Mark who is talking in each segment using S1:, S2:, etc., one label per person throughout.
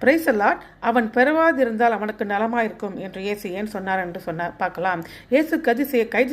S1: Price allot. அவன் பெறவாதிருந்தால் அவனுக்கு நலமாயிருக்கும் என்று இயேசு ஏன் சொன்னார் என்று பார்க்கலாம். இயேசு கைது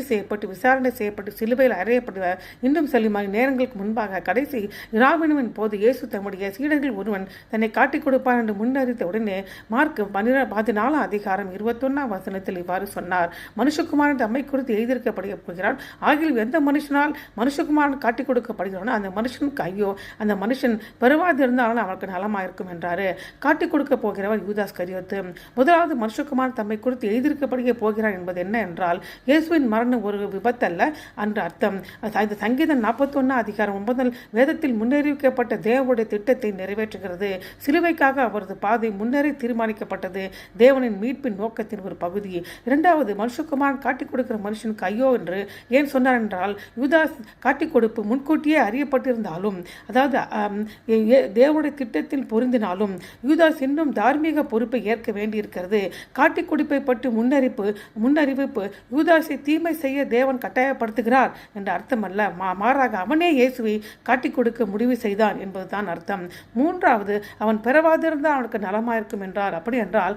S1: செய்யப்பட்டு விசாரணை செய்யப்பட்டு சிலுவையில் அறையப்பட்டு இன்னும் செல்லுமாய் நேரங்களுக்கு முன்பாக கடைசி இராவினுவின் போது இயேசு தம்முடைய சீடர்கள் ஒருவன் தன்னை காட்டிக் கொடுப்பான் என்று முன்னறித்த உடனே மார்க் 14 அதிகாரம் 21 வசனத்தில் இவ்வாறு சொன்னார். மனுஷகுமாரன் தம்மை குறித்து எழுதியிருக்கப்படுக போகிறான். ஆகிய எந்த மனுஷனால் மனுஷகுமாரன் காட்டிக் கொடுக்கப்படுகிறானோ அந்த மனுஷனுக்கு ஐயோ, அந்த மனுஷன் பெறுவாதிருந்தாலும் அவனுக்கு நலமாயிருக்கும் என்றாரு. காட்டிக் கொடுக்க போகிறவர் யூதாஸ் கரியோத்து. முதலாவது மனுஷகுமாரன் தம்மை குறித்து எழுதியிருக்கப்படுக போகிறார் என்பது என்ன என்றால், இயேசுவின் மரணம் ஒரு விபத்தல்ல என்று அர்த்தம். சங்கீதம் 41 அதிகாரம் 9 வேதத்தில் முன்னறிவிக்கப்பட்ட தேவனுடைய திட்டத்தை நிறைவேற்றுகிறது. சிலுவைக்காக அவரது பாதை முன்னரே தீர்மானிக்கப்பட்டது. தேவனின் மீட்பின் நோக்கத்தின் ஒரு பகுதி. இரண்டாவது, மனுஷகுமாரன் காட்டிக் கொடுக்கிற மனுஷனுக்கு ஐயோ என்று ஏன் சொன்னார் என்றால், யூதாஸ் காட்டிக் கொடுப்பு முன்கூட்டியே அறியப்பட்டிருந்தாலும், அதாவது தேவனுடைய திட்டத்தில் பொருந்தினாலும் யூதாஸ் இன்னும் தார்மீக பொறுப்பை ஏற்க வேண்டியிருக்கிறது. காட்டிக் கொடுப்பை பற்றி முன்னறிவிப்பு யூதாஸை தீமை செய்ய தேவன் கட்டாயப்படுத்துகிறார் என்ற அர்த்தம் அல்ல. மாறாக அவனே இயேசுவை காட்டிக் கொடுக்க முடிவு செய்தான் என்பதுதான் அர்த்தம். மூன்றாவது, அவன் பெறவாதிருந்தால் அவனுக்கு நலமாயிருக்கும் என்றார். அப்படி என்றால்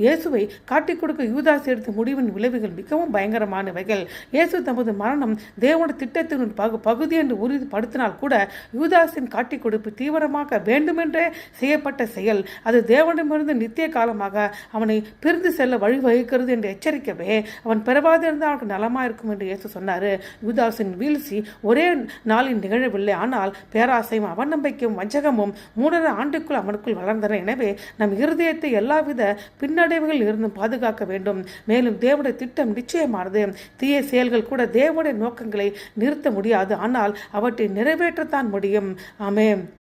S1: இயேசுவை காட்டிக் கொடுக்க யூதாஸ் எடுத்த முடிவின் விளைவுகள் மிகவும் பயங்கரமானவைகள். இயேசு தமது மரணம் தேவனுடைய திட்டத்தின் பகுதி என்று உறுதிப்படுத்தினால் கூட யூதாஸின் காட்டிக் கொடுப்பு தீவிரமாக வேண்டுமென்றே செய்யப்பட்ட செயல். அது தேவனிடமிருந்து நித்திய காலமாக அவனை பிரிந்து செல்ல வழிவகுக்கிறது என்று எச்சரிக்கவே அவன் பெறவாதிருந்தால் அவனுக்கு நலமாயிருக்கும் என்று இயேசு சொன்னார். யூதாஸின் வீழ்ச்சி ஒரே நாளில் நிகழவில்லை. ஆனால் பேராசையும் அவநம்பிக்கையும் வஞ்சகமும் 3.5 ஆண்டுக்குள் அவனுக்குள் வளர்ந்தன. எனவே நம் இருதயத்தை எல்லாவித பின்னடைவுகளில் இருந்து பாதுகாக்க வேண்டும். மேலும் தேவனுடைய திட்டம் நிச்சயமானது. தீய செயல்கள் கூட தேவனுடைய நோக்கங்களை நிறுத்த முடியாது, ஆனால் அவற்றை நிறைவேற்றத்தான் முடியும். ஆமென்.